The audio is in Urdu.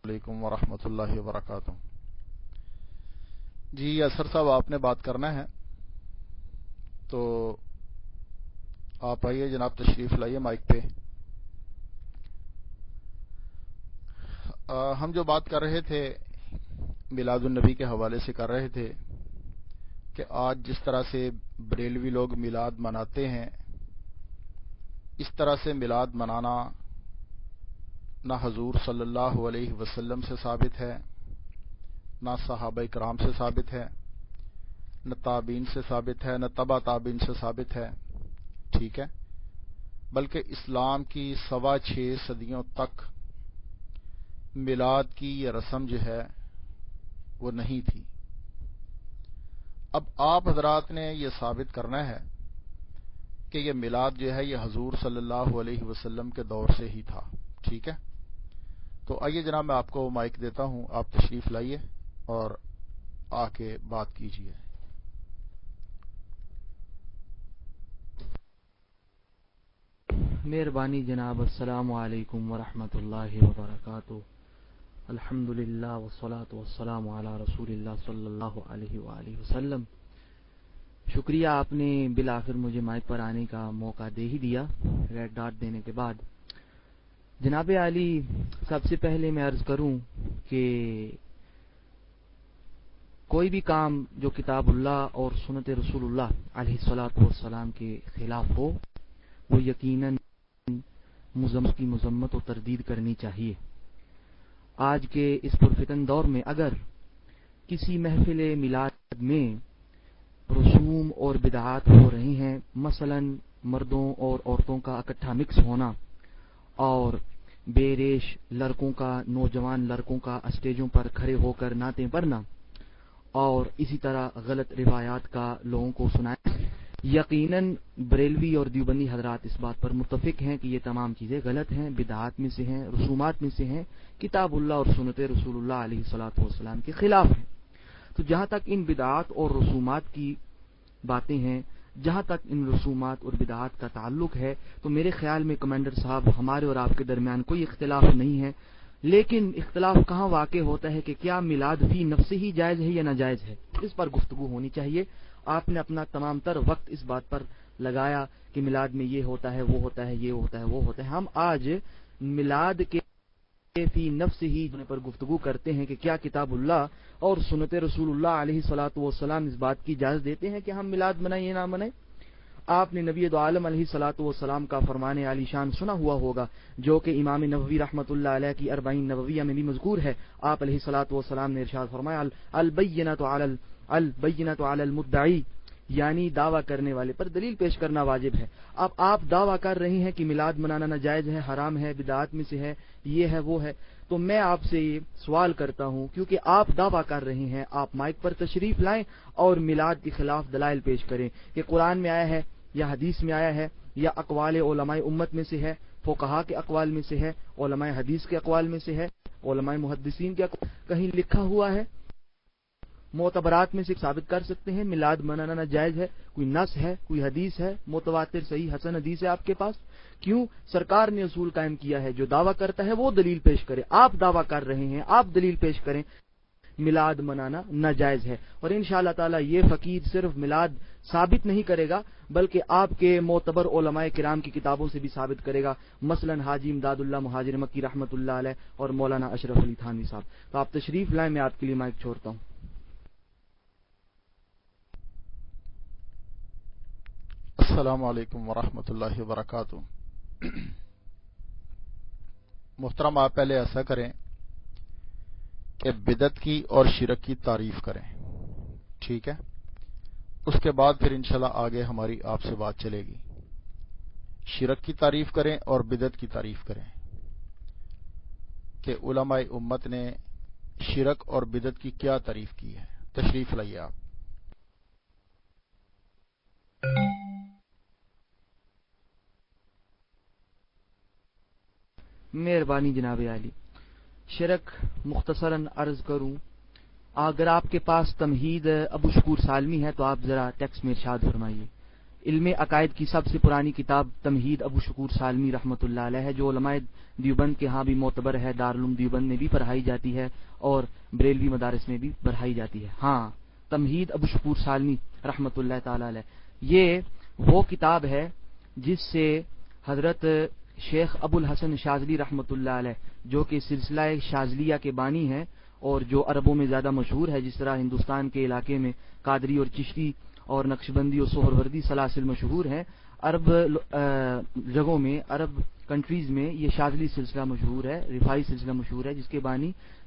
علیکم ورحمۃ اللہ وبرکاتہ۔ جی اثر صاحب آپ نے بات کرنا ہے تو آپ آئیے جناب، تشریف لائیے مائک پہ۔ ہم جو بات کر رہے تھے میلاد النبی کے حوالے سے کر رہے تھے کہ آج جس طرح سے بریلوی لوگ میلاد مناتے ہیں، اس طرح سے میلاد منانا نہ حضور صلی اللہ علیہ وسلم سے ثابت ہے، نہ صحابہ کرام سے ثابت ہے، نہ تابعین سے ثابت ہے، نہ تبع تابعین سے ثابت ہے، ٹھیک ہے، بلکہ اسلام کی 6.25 صدیوں تک میلاد کی یہ رسم جو ہے وہ نہیں تھی۔ اب آپ حضرات نے یہ ثابت کرنا ہے کہ یہ میلاد جو ہے یہ حضور صلی اللہ علیہ وسلم کے دور سے ہی تھا، ٹھیک ہے۔ تو آئیے جناب، میں آپ کو مائک دیتا ہوں، آپ تشریف لائیے اور آ کے بات کیجیے۔ مہربانی جناب، السلام علیکم ورحمۃ اللہ وبرکاتہ۔ الحمدللہ والصلاة والسلام علی رسول اللہ صلی اللہ علیہ وآلہ وسلم۔ شکریہ، آپ نے بالآخر مجھے مائک پر آنے کا موقع دے ہی دیا ریڈ ڈاٹ دینے کے بعد۔ جناب عالی، سب سے پہلے میں عرض کروں کہ کوئی بھی کام جو کتاب اللہ اور سنت رسول اللہ علیہ الصلاۃ والسلام کے خلاف ہو وہ یقیناً کی مذمت و تردید کرنی چاہیے۔ آج کے اس پرفتن دور میں اگر کسی محفل میلاد میں رسوم اور بدعات ہو رہی ہیں، مثلا مردوں اور عورتوں کا اکٹھا مکس ہونا اور بے ریش لڑکوں کا، نوجوان لڑکوں کا اسٹیجوں پر کھڑے ہو کر نعتیں پڑھنا اور اسی طرح غلط روایات کا لوگوں کو سنانا، یقیناً بریلوی اور دیوبندی حضرات اس بات پر متفق ہیں کہ یہ تمام چیزیں غلط ہیں، بدعات میں سے ہیں، رسومات میں سے ہیں، کتاب اللہ اور سنت رسول اللہ علیہ الصلوۃ والسلام کے خلاف ہیں۔ تو جہاں تک ان بدعات اور رسومات کی باتیں ہیں، جہاں تک ان رسومات اور بدعات کا تعلق ہے، تو میرے خیال میں کمانڈر صاحب ہمارے اور آپ کے درمیان کوئی اختلاف نہیں ہے، لیکن اختلاف کہاں واقع ہوتا ہے کہ کیا میلاد فی نفسہ ہی جائز ہے یا ناجائز ہے، اس پر گفتگو ہونی چاہیے۔ آپ نے اپنا تمام تر وقت اس بات پر لگایا کہ میلاد میں یہ ہوتا ہے، وہ ہوتا ہے، یہ ہوتا ہے، وہ ہوتا ہے۔ ہم آج میلاد کے فی نفس ہی پر گفتگو کرتے ہیں کہ کیا کتاب اللہ اور سنت رسول اللہ علیہ الصلوۃ والسلام اس بات کی اجازت دیتے ہیں کہ ہم میلاد منائیں یا نہ منائیں۔ آپ نے نبی دو عالم علیہ الصلوۃ والسلام کا فرمان عالی شان سنا ہوا ہوگا، جو کہ امام نووی رحمۃ اللہ علیہ کی 40 نوویہ میں بھی مذکور ہے۔ آپ علیہ الصلوۃ والسلام نے ارشاد فرمایا، البینۃ علی المدعی، یعنی دعویٰ کرنے والے پر دلیل پیش کرنا واجب ہے۔ اب آپ دعویٰ کر رہے ہیں کہ میلاد منانا ناجائز ہے، حرام ہے، بدعات میں سے ہے، یہ ہے، وہ ہے، تو میں آپ سے یہ سوال کرتا ہوں، کیونکہ آپ دعویٰ کر رہے ہیں، آپ مائک پر تشریف لائیں اور میلاد کے خلاف دلائل پیش کریں کہ قرآن میں آیا ہے یا حدیث میں آیا ہے یا اقوال علماء امت میں سے ہے، فقہا کے اقوال میں سے ہے، علماء حدیث کے اقوال میں سے ہے، علماء محدثین کے اقوال کہیں لکھا ہوا ہے، معتبرات میں سے ثابت کر سکتے ہیں میلاد منانا ناجائز ہے؟ کوئی نص ہے، کوئی حدیث ہے، متواتر صحیح حسن حدیث ہے آپ کے پاس؟ کیوں سرکار نے اصول قائم کیا ہے، جو دعویٰ کرتا ہے وہ دلیل پیش کرے۔ آپ دعویٰ کر رہے ہیں، آپ دلیل پیش کریں میلاد منانا ناجائز ہے، اور انشاءاللہ تعالی یہ فقیر صرف میلاد ثابت نہیں کرے گا بلکہ آپ کے معتبر علماء کرام کی کتابوں سے بھی ثابت کرے گا، مثلا حاجی امداد اللہ مہاجر مکی رحمۃ اللہ علیہ اور مولانا اشرف علی تھانوی صاحب۔ تو آپ تشریف لائیں، میں آپ کے لیے مائک چھوڑتا ہوں۔ السلام علیکم ورحمۃ اللہ وبرکاتہ۔ محترم، آپ پہلے ایسا کریں کہ بدعت کی اور شرک کی تعریف کریں، ٹھیک ہے، اس کے بعد پھر انشاءاللہ آگے ہماری آپ سے بات چلے گی۔ شرک کی تعریف کریں اور بدعت کی تعریف کریں کہ علماء امت نے شرک اور بدعت کی کیا تعریف کی ہے۔ تشریف لائیے آپ۔ مہربانی جناب عالی، شرک مختصراً عرض کروں، اگر آپ کے پاس تمہید ابو شکور سالمی ہے تو آپ ذرا ٹیکسٹ میں ارشاد فرمائیے علم عقائد کی سب سے پرانی کتاب تمہید ابو شکور سالمی رحمۃ اللہ علیہ ہے، جو علماء دیوبند کے ہاں بھی معتبر ہے، دارالعلوم دیوبند میں بھی پڑھائی جاتی ہے اور بریلوی مدارس میں بھی پڑھائی جاتی ہے۔ ہاں، تمہید ابو شکور سالمی رحمۃ اللہ تعالی علیہ، یہ وہ کتاب ہے جس سے حضرت شیخ ابو الحسن شاذلی رحمۃ اللہ علیہ، جو کہ سلسلہ شاذلیہ کے بانی ہیں اور جو عربوں میں زیادہ مشہور ہے، جس طرح ہندوستان کے علاقے میں قادری اور چشتی اور نقشبندی اور سہروردی سلاسل مشہور ہیں، عرب جگہوں میں، عرب کنٹریز میں یہ شاذلی سلسلہ مشہور ہے، رفاعی سلسلہ مشہور ہے، جس کے بانی